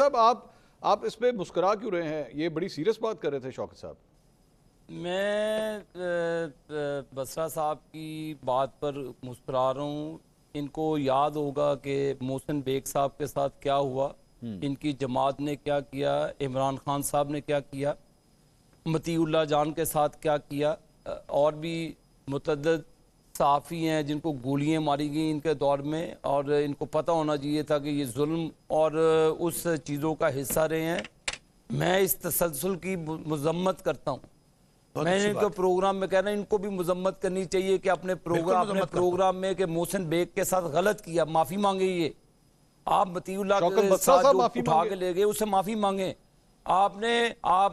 صاحب آپ اس پہ مسکرا کیوں رہے ہیں؟ یہ بڑی سیریس بات کر رہے تھے شوکت صاحب. میں بسرا صاحب کی بات پر مسکرا رہا ہوں. ان کو یاد ہوگا کہ محسن بیگ صاحب کے ساتھ کیا ہوا, ان کی جماعت نے کیا کیا, عمران خان صاحب نے کیا کیا, مطیع اللہ جان کے ساتھ کیا کیا, اور بھی متعدد صحافی ہیں جن کو گولیاں ماری گئیں ان کے دور میں, اور ان کو پتہ ہونا چاہیے تھا کہ یہ ظلم اور اس چیزوں کا حصہ رہے ہیں. میں اس تسلسل کی مذمت کرتا ہوں. میں ان کے پروگرام میں کہہ رہا ہوں ان کو بھی مذمت کرنی چاہیے کہ اپنے پروگرام میں کہ محسن بیگ کے ساتھ غلط کیا, معافی مانگے. یہ آپ مطیع اللہ کے ساتھ جو اٹھا کے لے گئے اسے معافی مانگیں. آپ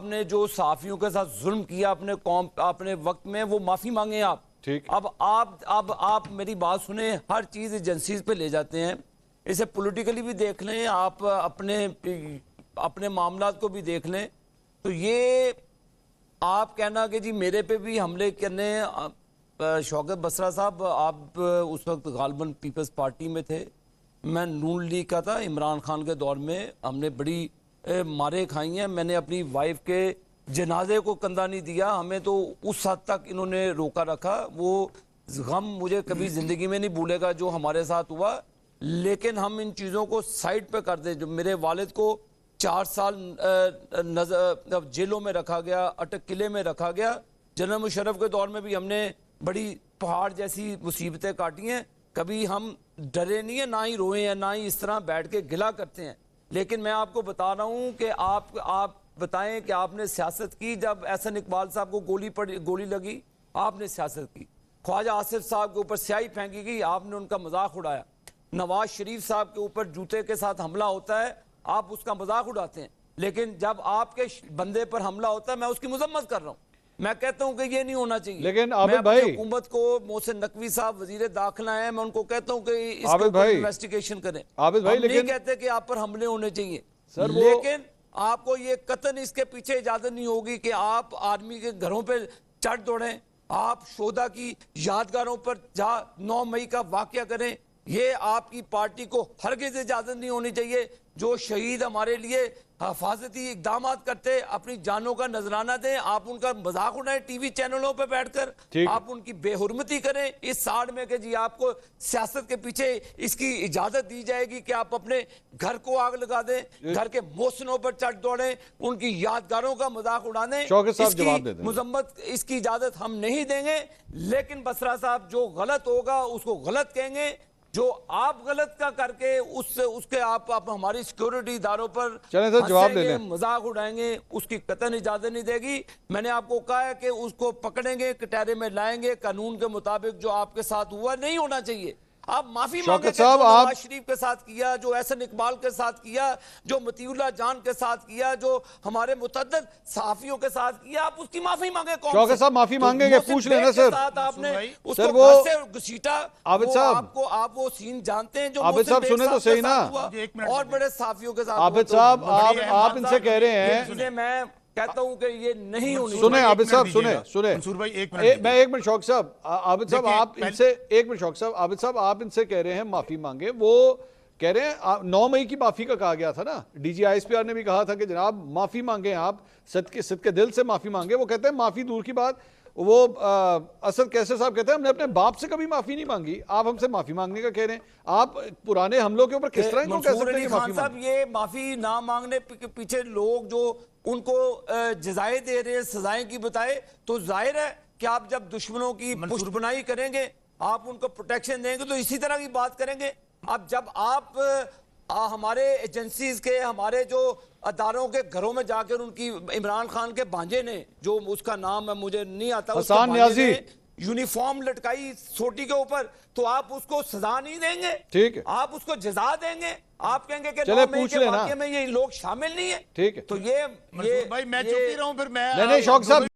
نے جو صحافیوں کے ساتھ ظلم کیا اپنے قوم اپنے وقت میں, وہ معافی مانگیں آپ. اب آپ میری بات سنیں, ہر چیز ایجنسیز پہ لے جاتے ہیں. اسے پولیٹیکلی بھی دیکھ لیں, آپ اپنے معاملات کو بھی دیکھ لیں. تو یہ آپ کہنا کہ جی میرے پہ بھی حملے کرنے. شوکت بسرا صاحب آپ اس وقت غالباً پیپلز پارٹی میں تھے, میں نون لیگ کا تھا. عمران خان کے دور میں ہم نے بڑی مارے کھائی ہیں. میں نے اپنی وائف کے جنازے کو کندھا نہیں دیا, ہمیں تو اس حد تک انہوں نے روکا رکھا. وہ غم مجھے کبھی زندگی میں نہیں بھولے گا جو ہمارے ساتھ ہوا. لیکن ہم ان چیزوں کو سائڈ پہ کر دیں. جو میرے والد کو 4 سال جیلوں میں رکھا گیا, اٹک قلعے میں رکھا گیا. جنرل مشرف کے دور میں بھی ہم نے بڑی پہاڑ جیسی مصیبتیں کاٹی ہیں. کبھی ہم ڈرے نہیں ہیں, نہ ہی روئے ہیں, نہ ہی اس طرح بیٹھ کے گلا کرتے ہیں. لیکن میں آپ کو بتا رہا ہوں کہ آپ بتائیں کہ آپ نے سیاست کی. جب احسن اقبال صاحب کو گولی لگی, آپ نے سیاست کی. خواجہ آصف صاحب کے اوپر سیاہی پھینکی گئی, آپ نے ان کا مذاق اڑایا. نواز شریف صاحب کے اوپر جوتے کے ساتھ حملہ ہوتا ہے, آپ اس کا مذاق اڑاتے ہیں. لیکن جب آپ کے بندے پر حملہ ہوتا ہے, میں اس کی مذمت کر رہا ہوں. میں کہتا ہوں کہ یہ نہیں ہونا چاہیے. لیکن عابد بھائی, حکومت کو محسن نقوی صاحب وزیر داخلہ ہیں, میں ان کو کہتا ہوں کہ اس کے اوپر انویسٹیگیشن کریں. ہم نہیں کہتے کہ آپ پر حملے ہونے چاہیے, لیکن آپ کو یہ قطعاً اس کے پیچھے اجازت نہیں ہوگی کہ آپ آدمی کے گھروں پہ چڑھ دوڑیں, آپ شہداء کی یادگاروں پر 9 مئی کا واقعہ کریں. یہ آپ کی پارٹی کو ہرگز اجازت نہیں ہونی چاہیے. جو شہید ہمارے لیے حفاظتی اقدامات کرتے, اپنی جانوں کا نذرانہ دیں, آپ ان کا مذاق اڑائیں ٹی وی چینلوں پہ بیٹھ کر, آپ ان کی بے حرمتی کریں اس ساڑھ میں کہ جی آپ کو سیاست کے پیچھے اس کی اجازت دی جائے گی کہ آپ اپنے گھر کو آگ لگا دیں, گھر کے محسنوں پر چڑھ دوڑیں, ان کی یادگاروں کا مذاق اڑا دیں. اس کی مذمت, اس کی اجازت ہم نہیں دیں گے. لیکن بسرا صاحب جو غلط ہوگا اس کو غلط کہیں گے. جو آپ غلط کا کر کے اس کے آپ ہماری سیکیورٹی اداروں پر ہنسیں گے, مذاق اڑائیں گے, اس کی قطعاً اجازت نہیں دے گی. میں نے آپ کو کہا ہے کہ اس کو پکڑیں گے, کٹہرے میں لائیں گے, قانون کے مطابق. جو آپ کے ساتھ ہوا نہیں ہونا چاہیے. آپ معافی مانگیں کہ جو نواز شریف کے ساتھ کیا, جو احسن اقبال کے ساتھ کیا, جو مطیع اللہ جان کے ساتھ کیا, جو ہمارے متعدد صحافیوں کے ساتھ کیا, آپ اس کی معافی مانگیں. شوکت صاحب معافی مانگیں گے, پوچھ لینا سر. آپ نے اس کو گھر سے گھسیٹا, آپ وہ سین جانتے ہیں جو عابد صاحب سنیں تو صحیح نا, اور بڑے صحافیوں کے ساتھ. عابد صاحب آپ ان سے کہہ رہے ہیں, میں کہتا ہوں کہ یہ نہیں ہونی. سنیں عابد صاحب, سنیں میں ایک منٹ. شوکت صاحب, عابد صاحب آپ ان سے ایک منٹ. شوکت صاحب, عابد صاحب آپ ان سے کہہ رہے ہیں معافی مانگے. وہ کہہ رہے ہیں 9 مئی کی معافی کا کہا گیا تھا نا, D G I S P R نے بھی کہا تھا کہ جناب معافی مانگیں, آپ صدقے دل سے معافی مانگے. وہ کہتے ہیں معافی دور کی بات, وہ اسد کیسر صاحب کہتے ہیں ہم نے اپنے باپ سے کبھی معافی نہیں مانگی, آپ ہم سے معافی مانگنے کا کہہ رہے ہیں. آپ پرانے حملوں کے اوپر کس طرح ان کو کہہ سکتے ہیں کہ معافی صاحب یہ معافی نہ مانگنے کے پیچھے لوگ جو ان کو جزائیں دے رہے ہیں, سزائیں کی بتائے, تو ظاہر ہے کہ آپ جب دشمنوں کی پشت بنائی کریں گے, آپ ان کو پروٹیکشن دیں گے, تو اسی طرح کی بات کریں گے. اب جب آپ ہمارے ایجنسیز کے, ہمارے جو اداروں کے گھروں میں جا کر ان کی, عمران خان کے بھانجے نے, جو اس کا نام ہے مجھے نہیں آتا, حسان نیازی, یونیفارم لٹکائی سوٹی کے اوپر, تو آپ اس کو سزا نہیں دیں گے, ٹھیک ہے, آپ اس کو جزا دیں گے. آپ کہیں گے کہ 9 مئی کے واقعے میں یہ لوگ شامل نہیں ہیں. ٹھیک ہے, تو یہ بھائی میں چپ ہی رہا ہوں پھر. میں نہیں شوکت صاحب